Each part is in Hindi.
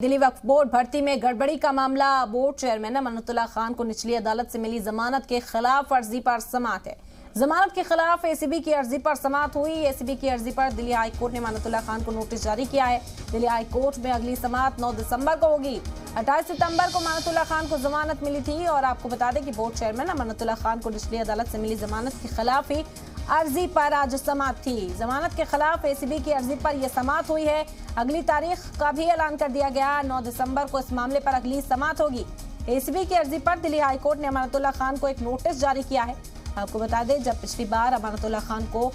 दिल्ली वक्फ बोर्ड भर्ती में गड़बड़ी का मामला। बोर्ड चेयरमैन अमानतुल्लाह खान को निचली अदालत से मिली जमानत के खिलाफ अर्जी पर समाअत है। जमानत के खिलाफ एसीबी की अर्जी पर समाअत हुई। एसीबी की अर्जी पर दिल्ली हाई कोर्ट ने अमानतुल्लाह खान को नोटिस जारी किया है। दिल्ली हाई कोर्ट में अगली समाअत 9 दिसंबर को होगी। 28 सितंबर को अमानतुल्लाह खान को जमानत मिली थी और आपको बता दें कि बोर्ड चेयरमैन अमानतुल्लाह खान को निचली अदालत से मिली जमानत के खिलाफ ही अर्जी पर आज समाअत थी। जमानत के खिलाफ एसीबी की अर्जी पर यह समाअत हुई है। अगली तारीख का भी ऐलान कर दिया गया। 9 दिसंबर को इस मामले पर अगली समाअत होगी। एसीबी की अर्जी पर दिल्ली हाई कोर्ट ने अमानतुल्लाह खान को एक नोटिस जारी किया है। आपको बता दें, जब पिछली बार अमानतुल्लाह खान को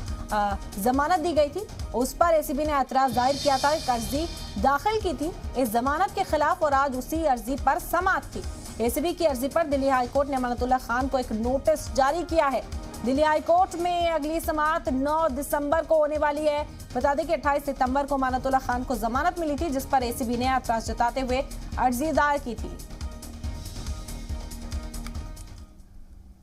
जमानत दी गई थी, उस पर एसीबी ने एतराज जाहिर किया था, एक अर्जी दाखिल की थी इस जमानत के खिलाफ और आज उसी अर्जी पर समाअत थी। एसीबी की अर्जी पर दिल्ली हाई कोर्ट ने अमानतुल्लाह खान को एक नोटिस जारी किया है। दिल्ली हाई कोर्ट में अगली समाअत 9 दिसंबर को होने वाली है। बता दें कि 28 सितंबर को अमानतुल्लाह खान को जमानत मिली थी, जिस पर एसीबी ने एतराज जताते हुए अर्जी दायर की थी।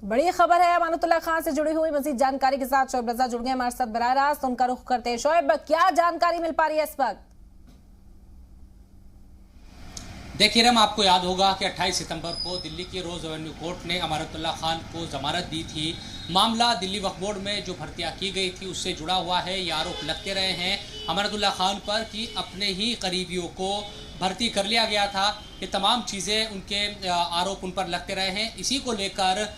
बड़ी खबर है अमानतुल्लाह खान से जुड़ी हुई। मजीद जानकारी के साथ शोएब रजा जुड़ गए हमारे साथ बराह रास्त। उनका रुख करते हैं। शोएब, क्या जानकारी मिल पा रही है इस वक्त? देखिए रम, आपको याद होगा कि 28 सितंबर को दिल्ली की रोज एवेन्यू कोर्ट ने अमानतुल्लाह खान को जमानत दी थी। मामला दिल्ली वक्फ बोर्ड में जो भर्तियां की गई थी उससे जुड़ा हुआ है। ये आरोप लगते रहे हैं अमानतुल्लाह खान पर कि अपने ही करीबियों को भर्ती कर लिया गया था। ये तमाम चीज़ें उनके आरोप उन पर लगते रहे हैं। इसी को लेकर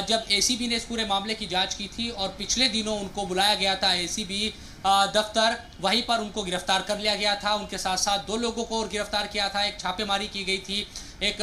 जब एसीबी ने इस पूरे मामले की जांच की थी और पिछले दिनों उनको बुलाया गया था एसीबी दफ्तर, वहीं पर उनको गिरफ्तार कर लिया गया था। उनके साथ साथ 2 लोगों को और गिरफ्तार किया था। एक छापेमारी की गई थी, एक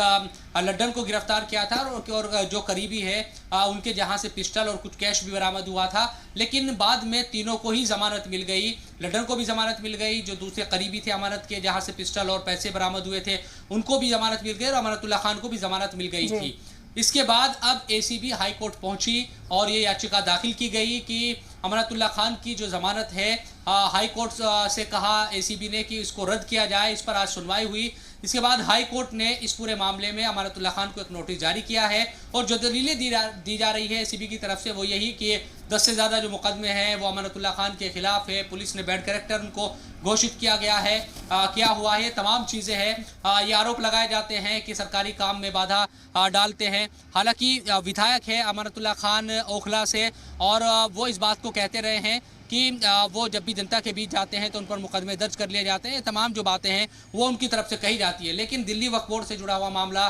लड्डन को गिरफ्तार किया था और जो करीबी है उनके जहां से पिस्टल और कुछ कैश भी बरामद हुआ था। लेकिन बाद में तीनों को ही जमानत मिल गई। लड्डन को भी जमानत मिल गई, जो दूसरे करीबी थे अमानत के, जहां से पिस्टल और पैसे बरामद हुए थे उनको भी जमानत मिल गई और अमानतुल्लाह खान को भी जमानत मिल गई थी। इसके बाद अब एसीबी हाई कोर्ट पहुंची और ये याचिका दाखिल की गई कि अमानतुल्लाह खान की जो जमानत है हाई कोर्ट से कहा एसीबी ने कि इसको रद्द किया जाए। इस पर आज सुनवाई हुई। इसके बाद हाई कोर्ट ने इस पूरे मामले में अमानतुल्लाह खान को एक नोटिस जारी किया है और जो दलीलें दी जा रही है एसीबी की तरफ से वो यही कि 10 से ज़्यादा जो मुकदमे हैं वो अमानतुल्लाह खान के खिलाफ है। पुलिस ने बैड कैरेक्टर उनको घोषित किया गया है। क्या हुआ है, तमाम चीज़ें हैं। ये आरोप लगाए जाते हैं कि सरकारी काम में बाधा डालते हैं। हालांकि विधायक है अमानतुल्लाह खान ओखला से और वो इस बात को कहते रहे हैं कि वो जब भी जनता के बीच जाते हैं तो उन पर मुकदमे दर्ज कर लिए जाते हैं। तमाम जो बातें हैं वो उनकी तरफ से कही जाती है। लेकिन दिल्ली वक्फ बोर्ड से जुड़ा हुआ मामला,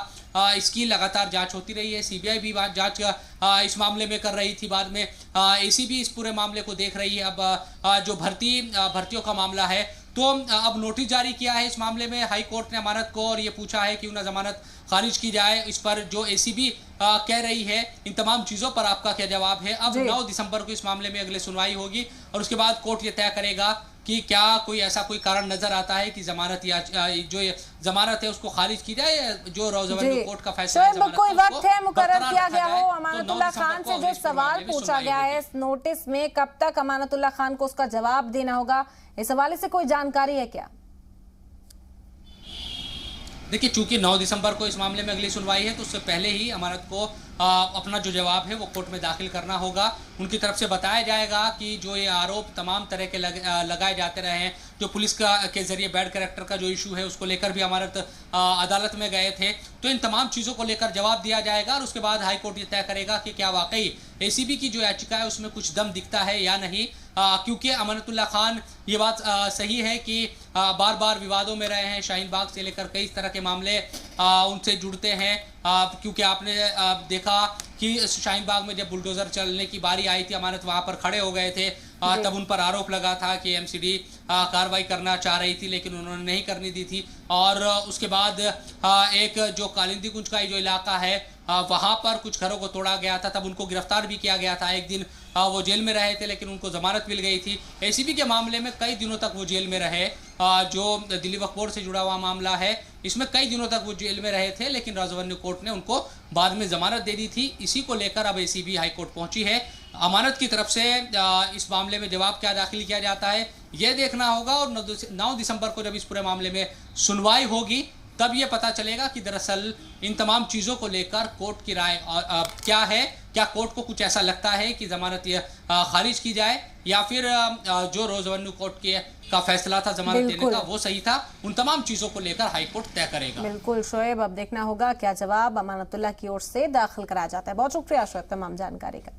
इसकी लगातार जांच होती रही है। सीबीआई भी जांच इस मामले में कर रही थी। बाद में एसीबी इस पूरे मामले को देख रही है। अब जो भर्तियों का मामला है तो अब नोटिस जारी किया है इस मामले में हाई कोर्ट ने अमानत को और ये पूछा है कि उन्हें जमानत खारिज की जाए। इस पर जो एसीबी कह रही है, इन तमाम चीज़ों पर आपका क्या जवाब है? अब 9 दिसंबर को इस मामले में अगले सुनवाई होगी और उसके बाद कोर्ट ये तय करेगा कि क्या कोई ऐसा कोई कारण नजर आता है कि जमानत या जो जमानत है उसको खारिज की जाए। जो रोज एवेन्यू कोर्ट का फैसला है, कोई वक्त है मुकर्रर किया गया हो अमानतुल्लाह खान से जो सवाल पूछा गया है इस नोटिस में, कब तक अमानतुल्लाह खान को उसका जवाब देना होगा, इस हवाले से कोई जानकारी है क्या? देखिए, चूंकि 9 दिसंबर को इस मामले में अगली सुनवाई है तो उससे पहले ही अमानत को अपना जो जवाब है वो कोर्ट में दाखिल करना होगा। उनकी तरफ से बताया जाएगा कि जो ये आरोप तमाम तरह के लगाए जाते रहे हैं, जो पुलिस के जरिए बैड कैरेक्टर का जो इशू है उसको लेकर भी अमानत अदालत में गए थे, तो इन तमाम चीज़ों को लेकर जवाब दिया जाएगा और उसके बाद हाई कोर्ट ये तय करेगा कि क्या वाकई एसीबी की जो याचिका है उसमें कुछ दम दिखता है या नहीं। क्योंकि अमानतुल्लाह खान, ये बात सही है कि बार बार विवादों में रहे हैं। शाहीन बाग से लेकर कई तरह के मामले उनसे जुड़ते हैं। क्योंकि आपने देखा कि शाहीन बाग में जब बुलडोजर चलने की बारी आई थी, अमानत वहां पर खड़े हो गए थे, तब उन पर आरोप लगा था कि एमसीडी कार्रवाई करना चाह रही थी लेकिन उन्होंने नहीं करने दी थी। और उसके बाद एक जो कालिंदी कुंज का जो इलाका है वहां पर कुछ घरों को तोड़ा गया था, तब उनको गिरफ्तार भी किया गया था। एक दिन वो जेल में रहे थे लेकिन उनको जमानत मिल गई थी। एसीबी के मामले में कई दिनों तक वो जेल में रहे। जो दिल्ली वक्फ बोर्ड से जुड़ा हुआ मामला है इसमें कई दिनों तक वो जेल में रहे थे लेकिन रोज एवेन्यू कोर्ट ने उनको बाद में जमानत दे दी थी। इसी को लेकर अब एसीबी हाई कोर्ट पहुंची है। अमानत की तरफ से इस मामले में जवाब क्या दाखिल किया जाता है यह देखना होगा और 9 दिसंबर को जब इस पूरे मामले में सुनवाई होगी तब ये पता चलेगा कि दरअसल इन तमाम चीज़ों को लेकर कोर्ट की राय क्या है। क्या कोर्ट को कुछ ऐसा लगता है कि जमानत खारिज की जाए या फिर जो रोज एवेन्यू कोर्ट का फैसला था जमानत देने का वो सही था, उन तमाम चीजों को लेकर हाईकोर्ट तय करेगा। बिल्कुल शोएब, अब देखना होगा क्या जवाब अमानतुल्लाह की ओर से दाखिल कराया जाता है। बहुत शुक्रिया शोएब तमाम जानकारी का।